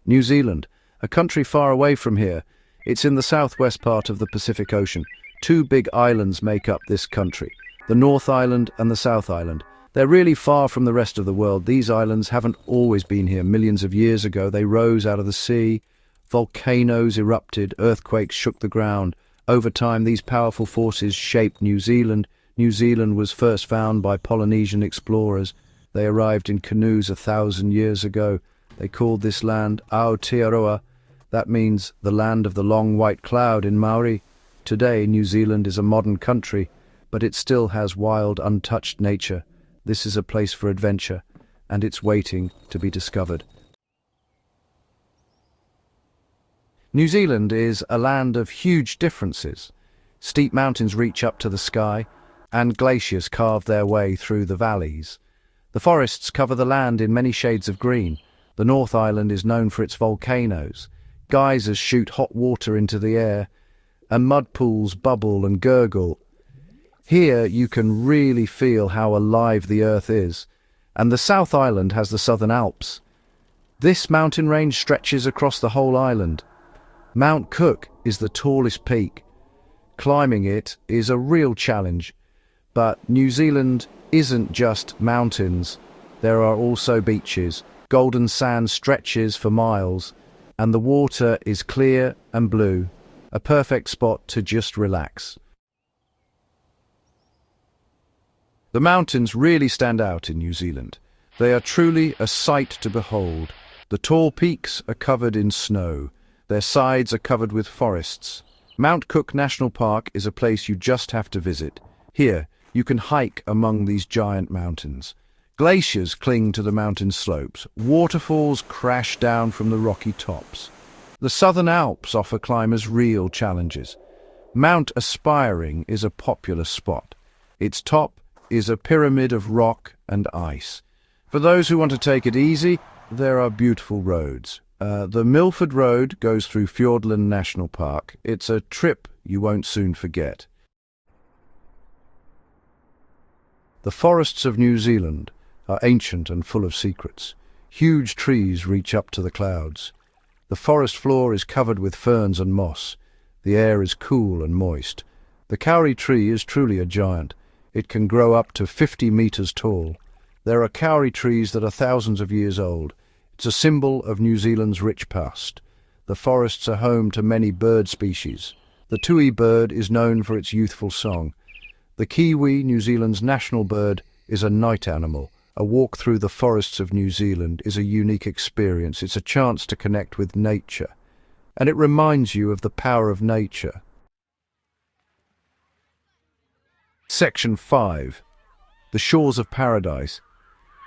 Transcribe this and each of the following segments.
New Zealand, a country far away from here. It's in the southwest part of the Pacific Ocean. Two big islands make up this country, the North Island and the South Island. They're really far from the rest of the world. These islands haven't always been here. Millions of years ago, they rose out of the sea. Volcanoes erupted, earthquakes shook the ground. Over time, these powerful forces shaped New Zealand. New Zealand was first found by Polynesian explorers. They arrived in canoes 1,000 years ago. They called this land Aotearoa. That means the land of the long white cloud in Maori. Today, New Zealand is a modern country, but it still has wild, untouched nature. This is a place for adventure, and it's waiting to be discovered. New Zealand is a land of huge differences. Steep mountains reach up to the sky, and glaciers carve their way through the valleys. The forests cover the land in many shades of green. The North Island is known for its volcanoes. Geysers shoot hot water into the air, and mud pools bubble and gurgle. Here you can really feel how alive the earth is. And the South Island has the Southern Alps. This mountain range stretches across the whole island. Mount Cook is the tallest peak. Climbing it is a real challenge. But New Zealand isn't just mountains. There are also beaches. Golden sand stretches for miles, and the water is clear and blue, a perfect spot to just relax. The mountains really stand out in New Zealand. They are truly a sight to behold. The tall peaks are covered in snow. Their sides are covered with forests. Mount Cook National Park is a place you just have to visit. Here, you can hike among these giant mountains. Glaciers cling to the mountain slopes. Waterfalls crash down from the rocky tops. The Southern Alps offer climbers real challenges. Mount Aspiring is a popular spot. Its top is a pyramid of rock and ice. For those who want to take it easy, there are beautiful roads. The Milford Road goes through Fiordland National Park. It's a trip you won't soon forget. The forests of New Zealand are ancient and full of secrets. Huge trees reach up to the clouds. The forest floor is covered with ferns and moss. The air is cool and moist. The kauri tree is truly a giant. It can grow up to 50 meters tall. There are kauri trees that are thousands of years old. It's a symbol of New Zealand's rich past. The forests are home to many bird species. The tui bird is known for its youthful song. The Kiwi, New Zealand's national bird, is a night animal. A walk through the forests of New Zealand is a unique experience. It's a chance to connect with nature, and it reminds you of the power of nature. Section 5. The Shores of Paradise.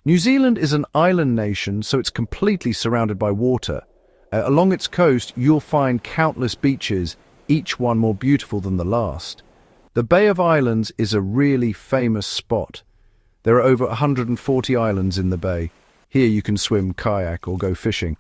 New Zealand is an island nation, so it's completely surrounded by water. Along its coast, you'll find countless beaches, each one more beautiful than the last. The Bay of Islands is a really famous spot. There are over 140 islands in the bay. Here you can swim, kayak, or go fishing.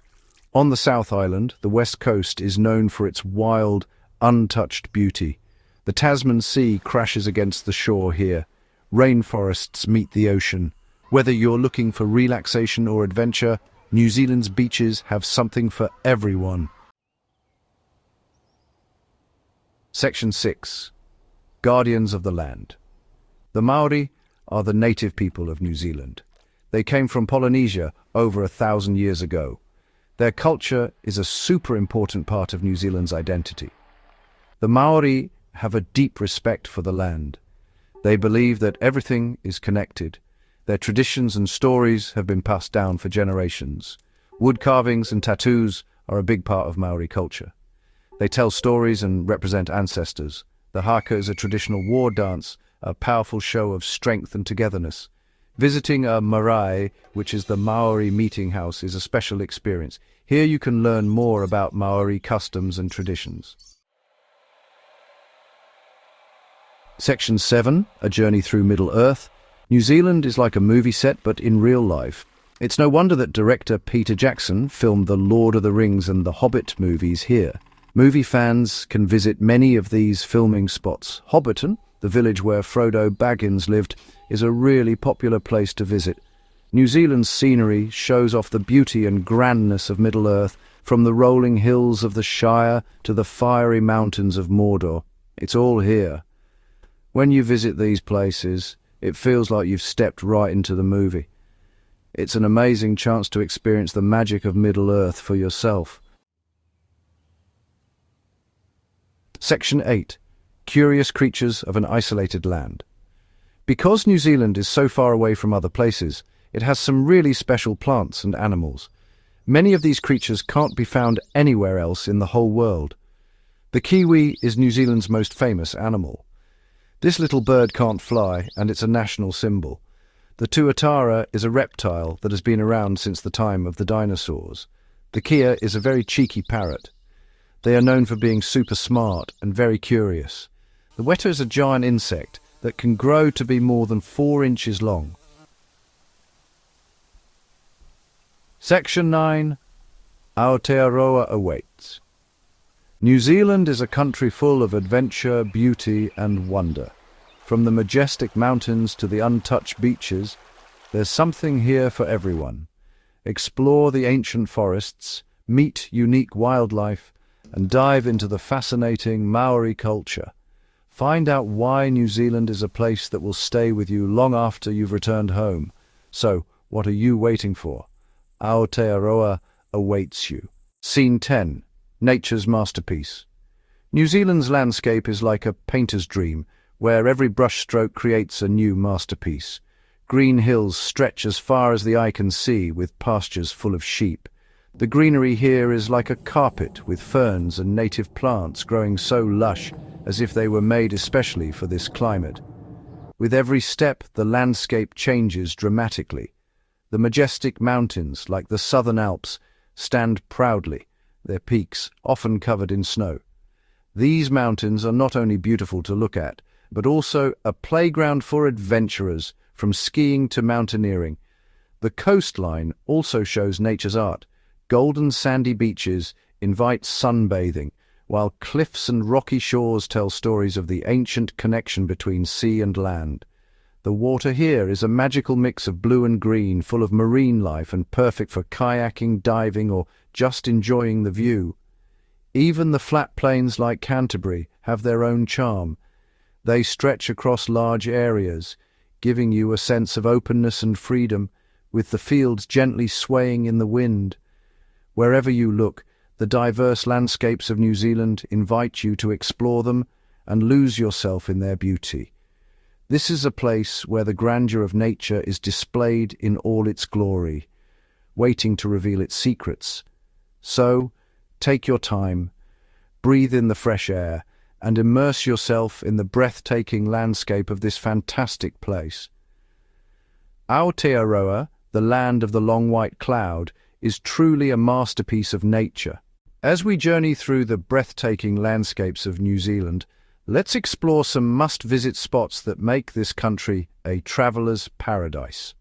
On the South Island, the west coast is known for its wild, untouched beauty. The Tasman Sea crashes against the shore here. Rainforests meet the ocean. Whether you're looking for relaxation or adventure, New Zealand's beaches have something for everyone. Section 6. Guardians of the Land. The Maori are the native people of New Zealand. They came from Polynesia over 1,000 years ago. Their culture is a super important part of New Zealand's identity. The Maori have a deep respect for the land. They believe that everything is connected. Their traditions and stories have been passed down for generations. Wood carvings and tattoos are a big part of Maori culture. They tell stories and represent ancestors. The haka is a traditional war dance, a powerful show of strength and togetherness. Visiting a marae, which is the Maori meeting house, is a special experience. Here you can learn more about Maori customs and traditions. Section 7, A Journey Through Middle-earth. New Zealand is like a movie set, but in real life. It's no wonder that director Peter Jackson filmed the Lord of the Rings and the Hobbit movies here. Movie fans can visit many of these filming spots. Hobbiton, the village where Frodo Baggins lived, is a really popular place to visit. New Zealand's scenery shows off the beauty and grandness of Middle-earth, from the rolling hills of the Shire to the fiery mountains of Mordor. It's all here. When you visit these places, it feels like you've stepped right into the movie. It's an amazing chance to experience the magic of Middle-earth for yourself. Section 8. Curious creatures of an isolated land. Because New Zealand is so far away from other places, it has some really special plants and animals. Many of these creatures can't be found anywhere else in the whole world. The kiwi is New Zealand's most famous animal. This little bird can't fly, and it's a national symbol. The tuatara is a reptile that has been around since the time of the dinosaurs. The kea is a very cheeky parrot. They are known for being super smart and very curious. The weta is a giant insect that can grow to be more than 4 inches long. Section 9. Aotearoa awaits. New Zealand is a country full of adventure, beauty and wonder. From the majestic mountains to the untouched beaches, there's something here for everyone. Explore the ancient forests, meet unique wildlife, and dive into the fascinating Maori culture. Find out why New Zealand is a place that will stay with you long after you've returned home. So, what are you waiting for? Aotearoa awaits you. Scene 10. Nature's masterpiece. New Zealand's landscape is like a painter's dream, where every brushstroke creates a new masterpiece. Green hills stretch as far as the eye can see, with pastures full of sheep. The greenery here is like a carpet, with ferns and native plants growing so lush, as if they were made especially for this climate. With every step, the landscape changes dramatically. The majestic mountains, like the Southern Alps, stand proudly, their peaks often covered in snow. These mountains are not only beautiful to look at, but also a playground for adventurers, from skiing to mountaineering. The coastline also shows nature's art. Golden sandy beaches invite sunbathing, while cliffs and rocky shores tell stories of the ancient connection between sea and land. The water here is a magical mix of blue and green, full of marine life and perfect for kayaking, diving, or just enjoying the view. Even the flat plains like Canterbury have their own charm. They stretch across large areas, giving you a sense of openness and freedom, with the fields gently swaying in the wind. Wherever you look, the diverse landscapes of New Zealand invite you to explore them and lose yourself in their beauty. This is a place where the grandeur of nature is displayed in all its glory, waiting to reveal its secrets. So, take your time, breathe in the fresh air, and immerse yourself in the breathtaking landscape of this fantastic place. Aotearoa, the land of the long white cloud, is truly a masterpiece of nature. As we journey through the breathtaking landscapes of New Zealand, let's explore some must-visit spots that make this country a traveller's paradise.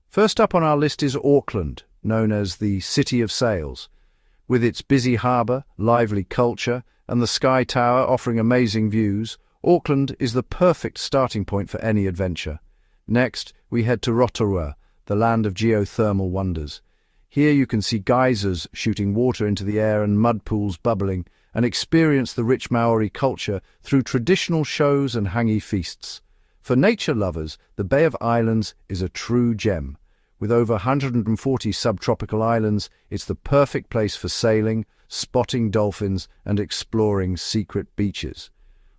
First up on our list is Auckland, known as the City of Sails. With its busy harbour, lively culture, and the Sky Tower offering amazing views, Auckland is the perfect starting point for any adventure. Next, we head to Rotorua, the land of geothermal wonders. Here you can see geysers shooting water into the air and mud pools bubbling, and experience the rich Maori culture through traditional shows and hangi feasts. For nature lovers, the Bay of Islands is a true gem. With over 140 subtropical islands, it's the perfect place for sailing, spotting dolphins, and exploring secret beaches.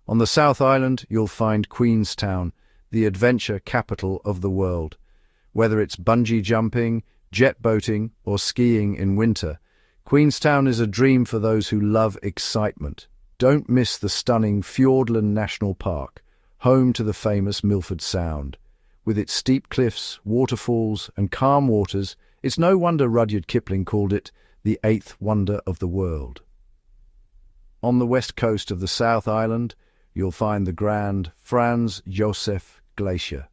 On the South Island, you'll find Queenstown, the adventure capital of the world. Whether it's bungee jumping, jet boating, or skiing in winter, Queenstown is a dream for those who love excitement. Don't miss the stunning Fiordland National Park, home to the famous Milford Sound. With its steep cliffs, waterfalls, and calm waters, it's no wonder Rudyard Kipling called it the eighth wonder of the world. On the west coast of the South Island, you'll find the grand Franz Josef Glacier.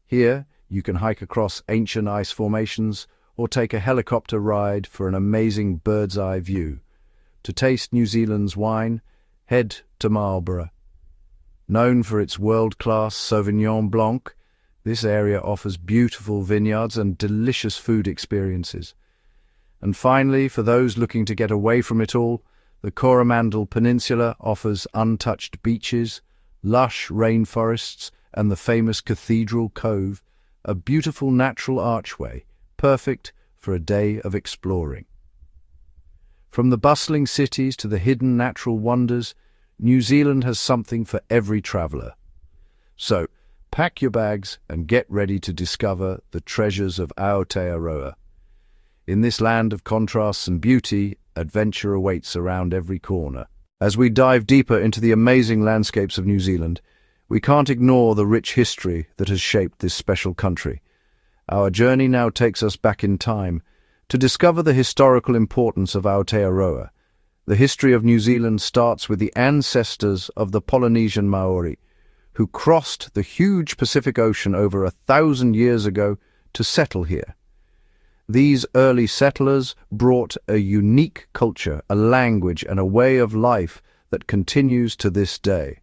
Here, you can hike across ancient ice formations or take a helicopter ride for an amazing bird's-eye view. To taste New Zealand's wine, head to Marlborough. Known for its world-class Sauvignon Blanc, This area offers beautiful vineyards and delicious food experiences. And finally, for those looking to get away from it all, the Coromandel Peninsula offers untouched beaches, lush rainforests, and the famous Cathedral Cove, a beautiful natural archway, perfect for a day of exploring. From the bustling cities to the hidden natural wonders, New Zealand has something for every traveller. So, pack your bags and get ready to discover the treasures of Aotearoa. In this land of contrasts and beauty, adventure awaits around every corner. As we dive deeper into the amazing landscapes of New Zealand, we can't ignore the rich history that has shaped this special country. Our journey now takes us back in time to discover the historical importance of Aotearoa. The history of New Zealand starts with the ancestors of the Polynesian Maori, who crossed the huge Pacific Ocean over 1,000 years ago to settle here. These early settlers brought a unique culture, a language, and a way of life that continues to this day.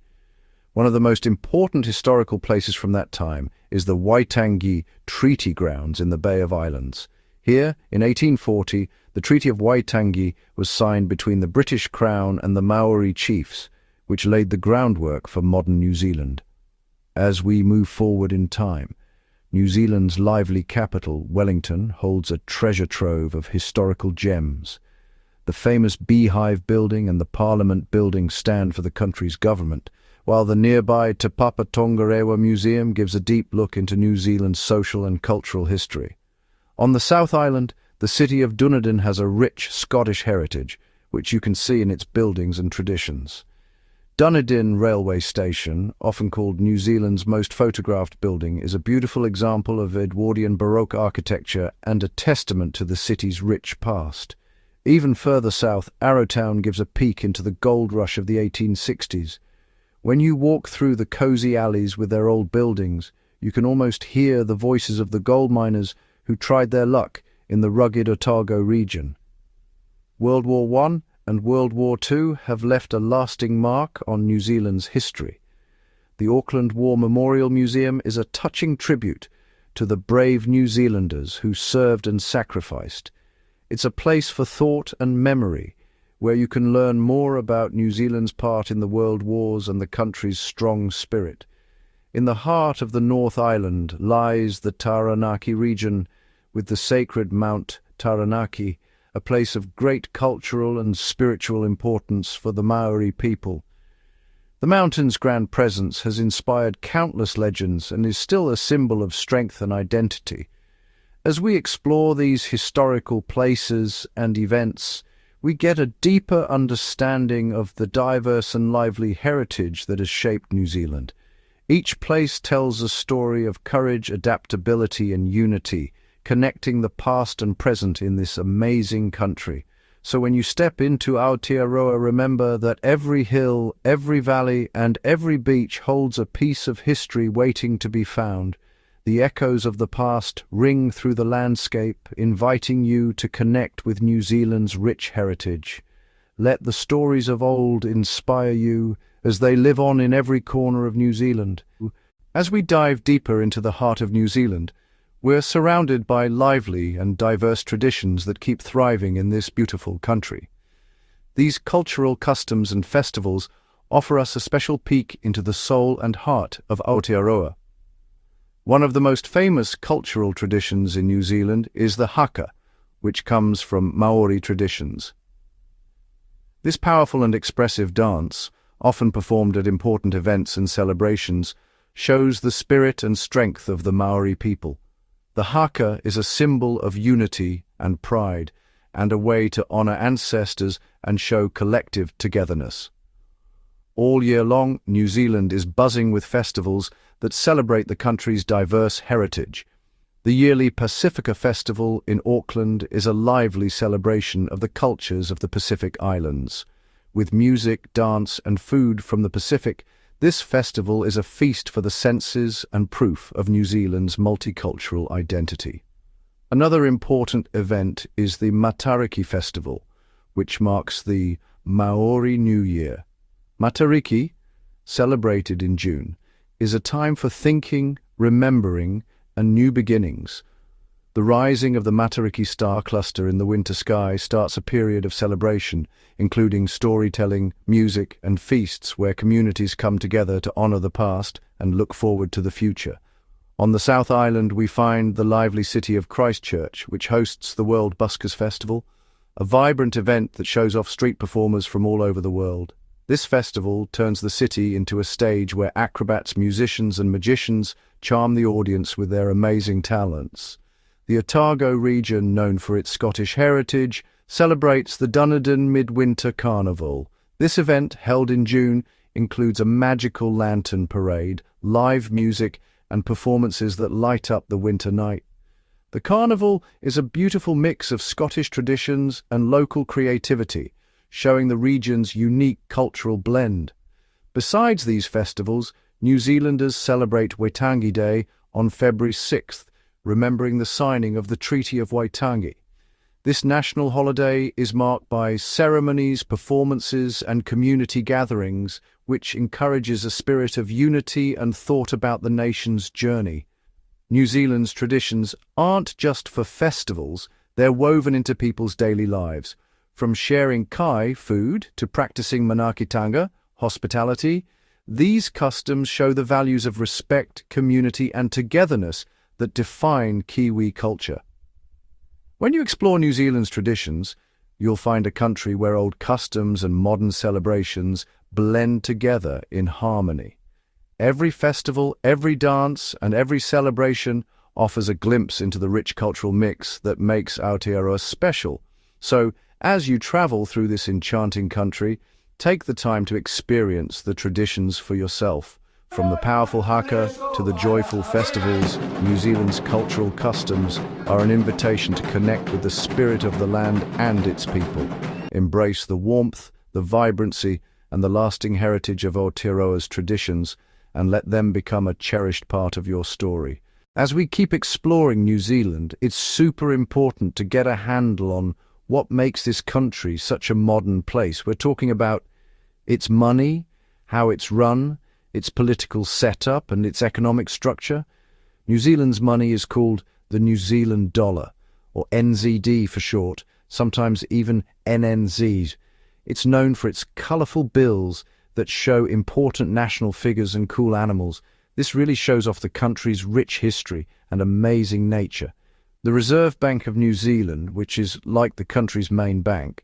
One of the most important historical places from that time is the Waitangi Treaty Grounds in the Bay of Islands. Here, in 1840, the Treaty of Waitangi was signed between the British Crown and the Maori chiefs, which laid the groundwork for modern New Zealand. As we move forward in time, New Zealand's lively capital, Wellington, holds a treasure trove of historical gems. The famous Beehive Building and the Parliament Building stand for the country's government, while the nearby Te Papa Tongarewa Museum gives a deep look into New Zealand's social and cultural history. On the South Island, the city of Dunedin has a rich Scottish heritage, which you can see in its buildings and traditions. Dunedin Railway Station, often called New Zealand's most photographed building, is a beautiful example of Edwardian Baroque architecture and a testament to the city's rich past. Even further south, Arrowtown gives a peek into the gold rush of the 1860s. When you walk through the cosy alleys with their old buildings, you can almost hear the voices of the gold miners who tried their luck in the rugged Otago region. World War I and World War II have left a lasting mark on New Zealand's history. The Auckland War Memorial Museum is a touching tribute to the brave New Zealanders who served and sacrificed. It's a place for thought and memory, where you can learn more about New Zealand's part in the world wars and the country's strong spirit. In the heart of the North Island lies the Taranaki region, with the sacred Mount Taranaki, a place of great cultural and spiritual importance for the Maori people. The mountain's grand presence has inspired countless legends and is still a symbol of strength and identity. As we explore these historical places and events, we get a deeper understanding of the diverse and lively heritage that has shaped New Zealand. Each place tells a story of courage, adaptability, and unity, connecting the past and present in this amazing country. So when you step into Aotearoa, remember that every hill, every valley, and every beach holds a piece of history waiting to be found. The echoes of the past ring through the landscape, inviting you to connect with New Zealand's rich heritage. Let the stories of old inspire you as they live on in every corner of New Zealand. As we dive deeper into the heart of New Zealand, we're surrounded by lively and diverse traditions that keep thriving in this beautiful country. These cultural customs and festivals offer us a special peek into the soul and heart of Aotearoa. One of the most famous cultural traditions in New Zealand is the haka, which comes from Maori traditions. This powerful and expressive dance, often performed at important events and celebrations, shows the spirit and strength of the Maori people. The haka is a symbol of unity and pride, and a way to honor ancestors and show collective togetherness. All year long, New Zealand is buzzing with festivals that celebrate the country's diverse heritage. The yearly Pacifica Festival in Auckland is a lively celebration of the cultures of the Pacific Islands. With music, dance, and food from the Pacific, this festival is a feast for the senses and proof of New Zealand's multicultural identity. Another important event is the Matariki Festival, which marks the Maori New Year. Matariki, celebrated in June, is a time for thinking, remembering, and new beginnings. The rising of the Matariki star cluster in the winter sky starts a period of celebration, including storytelling, music, and feasts where communities come together to honor the past and look forward to the future. On the South Island, we find the lively city of Christchurch, which hosts the World Buskers Festival, a vibrant event that shows off street performers from all over the world. This festival turns the city into a stage where acrobats, musicians, and magicians charm the audience with their amazing talents. The Otago region, known for its Scottish heritage, celebrates the Dunedin Midwinter Carnival. This event, held in June, includes a magical lantern parade, live music, and performances that light up the winter night. The carnival is a beautiful mix of Scottish traditions and local creativity, showing the region's unique cultural blend. Besides these festivals, New Zealanders celebrate Waitangi Day on February 6th, remembering the signing of the Treaty of Waitangi. This national holiday is marked by ceremonies, performances, and community gatherings, which encourages a spirit of unity and thought about the nation's journey. New Zealand's traditions aren't just for festivals, they're woven into people's daily lives. From sharing kai, food, to practicing manaakitanga, hospitality, these customs show the values of respect, community, and togetherness that define Kiwi culture. When you explore New Zealand's traditions, you'll find a country where old customs and modern celebrations blend together in harmony. Every festival, every dance, and every celebration offers a glimpse into the rich cultural mix that makes Aotearoa special. So, as you travel through this enchanting country, take the time to experience the traditions for yourself. From the powerful haka to the joyful festivals, New Zealand's cultural customs are an invitation to connect with the spirit of the land and its people. Embrace the warmth, the vibrancy, and the lasting heritage of Aotearoa's traditions, and let them become a cherished part of your story. As we keep exploring New Zealand, it's super important to get a handle on what makes this country such a modern place. We're talking about its money, how it's run, its political setup, and its economic structure. New Zealand's money is called the New Zealand dollar, or NZD for short, sometimes even NNZ. It's known for its colourful bills that show important national figures and cool animals. This really shows off the country's rich history and amazing nature. The Reserve Bank of New Zealand, which is like the country's main bank,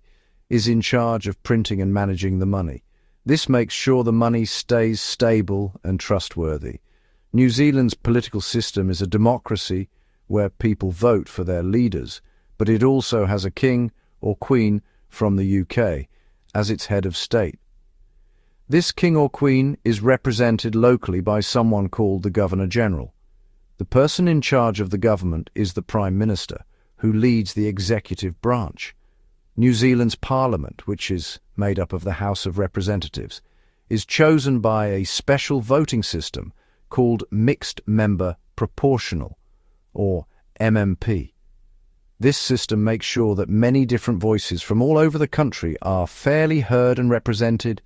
is in charge of printing and managing the money. This makes sure the money stays stable and trustworthy. New Zealand's political system is a democracy where people vote for their leaders, but it also has a king or queen from the UK as its head of state. This king or queen is represented locally by someone called the Governor-General. The person in charge of the government is the Prime Minister, who leads the executive branch. New Zealand's Parliament, which is made up of the House of Representatives, is chosen by a special voting system called Mixed Member Proportional, or MMP. This system makes sure that many different voices from all over the country are fairly heard and represented.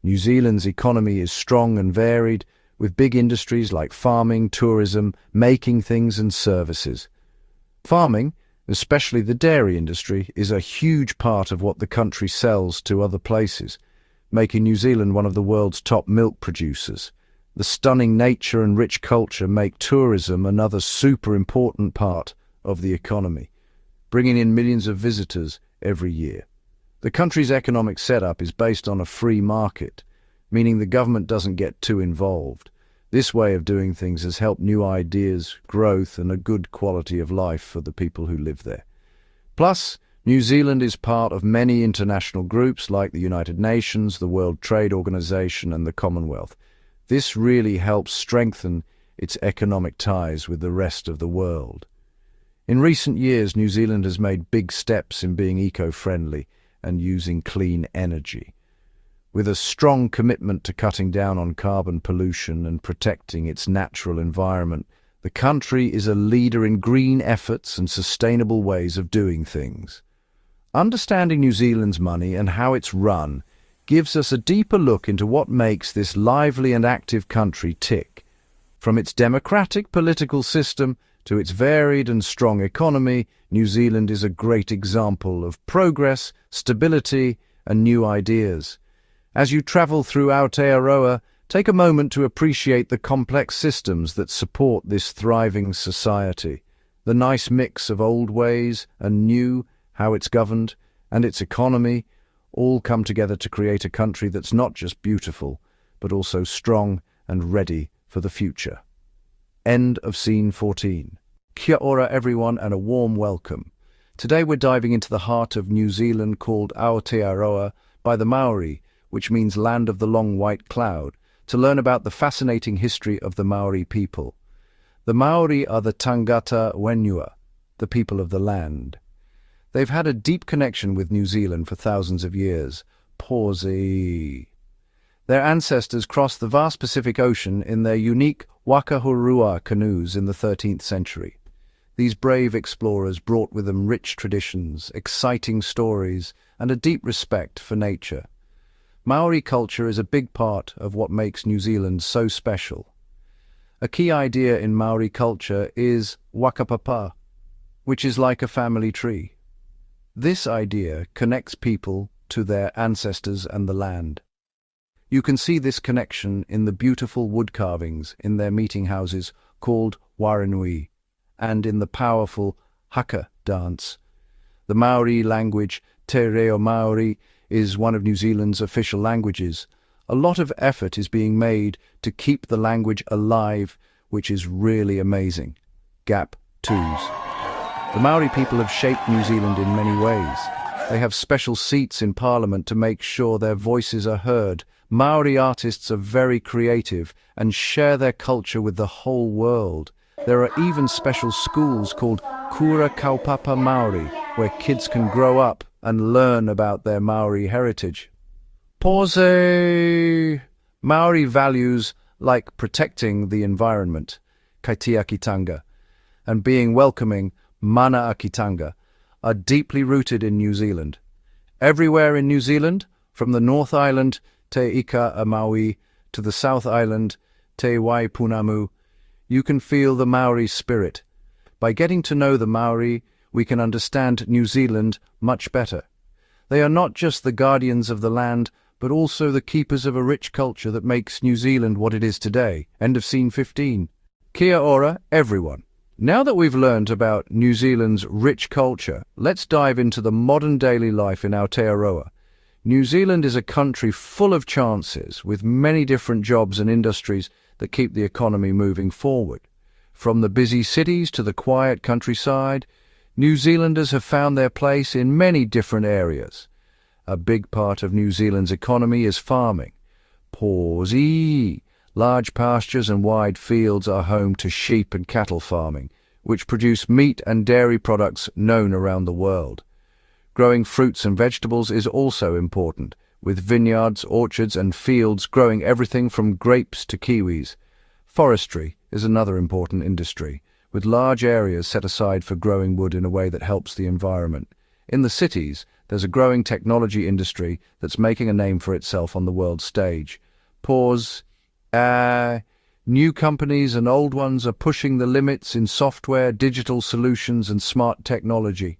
New Zealand's economy is strong and varied, with big industries like farming, tourism, making things and services. Farming, especially the dairy industry, is a huge part of what the country sells to other places, making New Zealand one of the world's top milk producers. The stunning nature and rich culture make tourism another super important part of the economy, bringing in millions of visitors every year. The country's economic setup is based on a free market, meaning the government doesn't get too involved. This way of doing things has helped new ideas, growth, and a good quality of life for the people who live there. Plus, New Zealand is part of many international groups like the United Nations, the World Trade Organization, and the Commonwealth. This really helps strengthen its economic ties with the rest of the world. In recent years, New Zealand has made big steps in being eco-friendly and using clean energy. With a strong commitment to cutting down on carbon pollution and protecting its natural environment, the country is a leader in green efforts and sustainable ways of doing things. Understanding New Zealand's money and how it's run gives us a deeper look into what makes this lively and active country tick. From its democratic political system to its varied and strong economy, New Zealand is a great example of progress, stability, and new ideas. As you travel through Aotearoa, take a moment to appreciate the complex systems that support this thriving society. The nice mix of old ways and new, how it's governed, and its economy, all come together to create a country that's not just beautiful, but also strong and ready for the future. End of Scene 14. Kia ora everyone and a warm welcome. Today we're diving into the heart of New Zealand called Aotearoa by the Maori, which means land of the long white cloud, to learn about the fascinating history of the Maori people. The Maori are the tangata wenua, the people of the land. They've had a deep connection with New Zealand for thousands of years. Pawsey. Their ancestors crossed the vast Pacific Ocean in their unique Wakahurua canoes in the 13th century. These brave explorers brought with them rich traditions, exciting stories, and a deep respect for nature. Maori culture is a big part of what makes New Zealand so special. A key idea in Maori culture is whakapapa, which is like a family tree. This idea connects people to their ancestors and the land. You can see this connection in the beautiful wood carvings in their meeting houses called waranui, and in the powerful haka dance. The Maori language, Te Reo Maori, is one of New Zealand's official languages. A lot of effort is being made to keep the language alive, which is really amazing. Gap 2s. The Maori people have shaped New Zealand in many ways. They have special seats in Parliament to make sure their voices are heard. Maori artists are very creative and share their culture with the whole world. There are even special schools called Kura Kaupapa Maori, where kids can grow up and learn about their Maori heritage. Pause! Maori values like protecting the environment, kaitiakitanga, and being welcoming, manaakitanga, are deeply rooted in New Zealand. Everywhere in New Zealand, from the North Island, Te Ika a Maui, to the South Island, Te Waipunamu, you can feel the Maori spirit. By getting to know the Maori, we can understand New Zealand much better. They are not just the guardians of the land, but also the keepers of a rich culture that makes New Zealand what it is today. End of Scene 15. Kia ora, everyone. Now that we've learned about New Zealand's rich culture, let's dive into the modern daily life in Aotearoa. New Zealand is a country full of chances, with many different jobs and industries that keep the economy moving forward. From the busy cities to the quiet countryside, New Zealanders have found their place in many different areas. A big part of New Zealand's economy is farming. Pawsey. Large pastures and wide fields are home to sheep and cattle farming, which produce meat and dairy products known around the world. Growing fruits and vegetables is also important, with vineyards, orchards and fields growing everything from grapes to kiwis. Forestry is another important industry, with large areas set aside for growing wood in a way that helps the environment. In the cities, there's a growing technology industry that's making a name for itself on the world stage. New companies and old ones are pushing the limits in software, digital solutions and smart technology.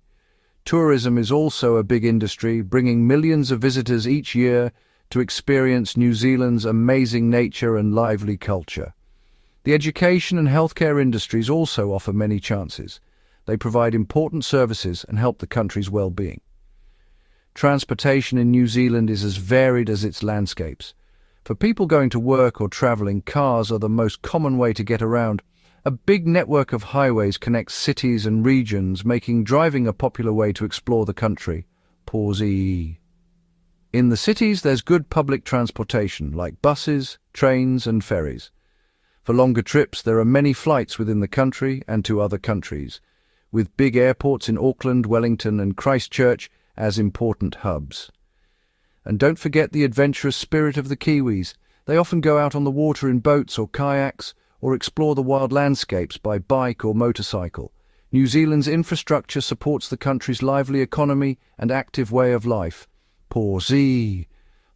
Tourism is also a big industry, bringing millions of visitors each year to experience New Zealand's amazing nature and lively culture. The education and healthcare industries also offer many chances. They provide important services and help the country's well-being. Transportation in New Zealand is as varied as its landscapes. For people going to work or travelling, cars are the most common way to get around. A big network of highways connects cities and regions, making driving a popular way to explore the country. Pawsey. In the cities, there's good public transportation, like buses, trains and ferries. For longer trips, there are many flights within the country and to other countries, with big airports in Auckland, Wellington and Christchurch as important hubs. And don't forget the adventurous spirit of the Kiwis. They often go out on the water in boats or kayaks, or explore the wild landscapes by bike or motorcycle. New Zealand's infrastructure supports the country's lively economy and active way of life. Pawsey.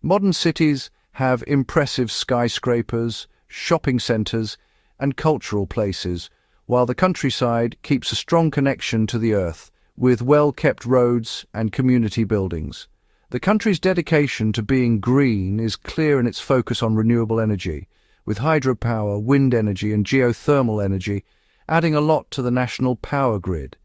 Modern cities have impressive skyscrapers, shopping centres, and cultural places, while the countryside keeps a strong connection to the earth, with well-kept roads and community buildings. The country's dedication to being green is clear in its focus on renewable energy, with hydropower, wind energy and geothermal energy adding a lot to the national power grid.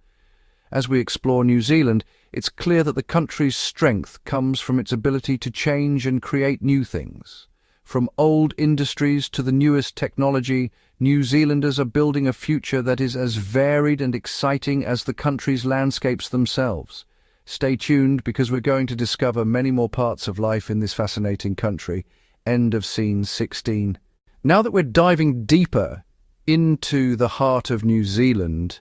As we explore New Zealand, it's clear that the country's strength comes from its ability to change and create new things. From old industries to the newest technology, New Zealanders are building a future that is as varied and exciting as the country's landscapes themselves. Stay tuned because we're going to discover many more parts of life in this fascinating country. End of scene 16. Now that we're diving deeper into the heart of New Zealand,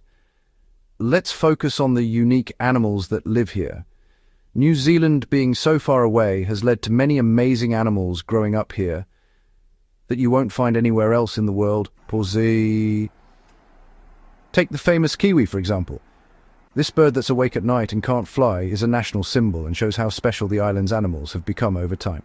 let's focus on the unique animals that live here. New Zealand being so far away has led to many amazing animals growing up here that you won't find anywhere else in the world. Pause. Take the famous Kiwi, for example. This bird that's awake at night and can't fly is a national symbol and shows how special the island's animals have become over time.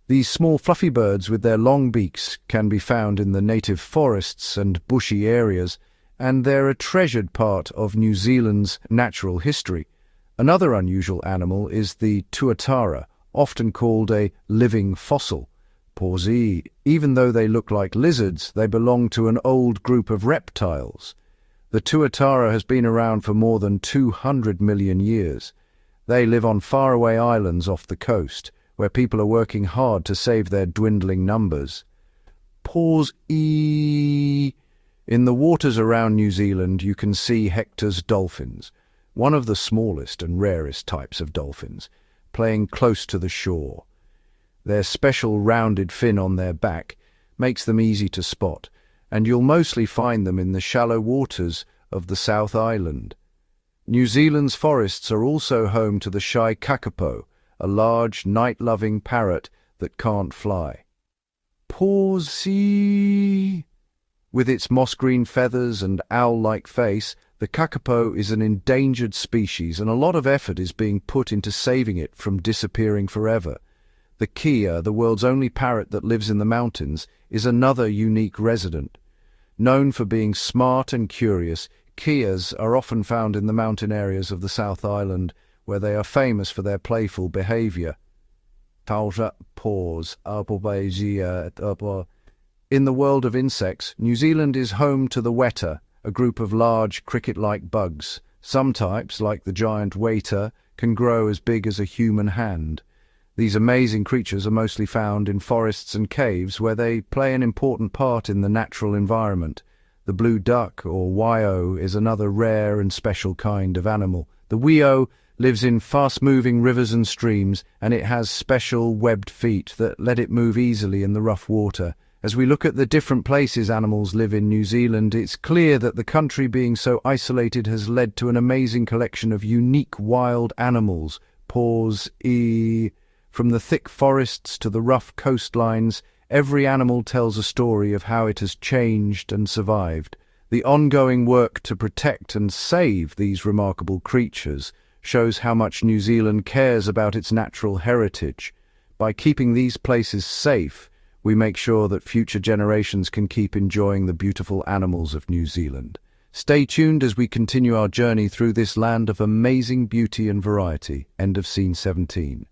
These small fluffy birds with their long beaks can be found in the native forests and bushy areas, and they're a treasured part of New Zealand's natural history. Another unusual animal is the tuatara, often called a living fossil. Pause. Even though they look like lizards, they belong to an old group of reptiles. The tuatara has been around for more than 200 million years. They live on faraway islands off the coast, where people are working hard to save their dwindling numbers. Pause. In the waters around New Zealand, you can see Hector's dolphins, one of the smallest and rarest types of dolphins, playing close to the shore. Their special rounded fin on their back makes them easy to spot, and you'll mostly find them in the shallow waters of the South Island. New Zealand's forests are also home to the shy kakapo, a large, night-loving parrot that can't fly. Pause. With its moss-green feathers and owl-like face, the kakapo is an endangered species, and a lot of effort is being put into saving it from disappearing forever. The kea, the world's only parrot that lives in the mountains, is another unique resident. Known for being smart and curious, keas are often found in the mountain areas of the South Island, where they are famous for their playful behaviour. Pause. In the world of insects, New Zealand is home to the weta, a group of large cricket-like bugs. Some types, like the giant waiter, can grow as big as a human hand. These amazing creatures are mostly found in forests and caves, where they play an important part in the natural environment. The blue duck, or wio, is another rare and special kind of animal. The wio lives in fast-moving rivers and streams, and it has special webbed feet that let it move easily in the rough water. As we look at the different places animals live in New Zealand, it's clear that the country being so isolated has led to an amazing collection of unique wild animals. Pause. From the thick forests to the rough coastlines, every animal tells a story of how it has changed and survived. The ongoing work to protect and save these remarkable creatures shows how much New Zealand cares about its natural heritage. By keeping these places safe, we make sure that future generations can keep enjoying the beautiful animals of New Zealand. Stay tuned as we continue our journey through this land of amazing beauty and variety. End of scene 17.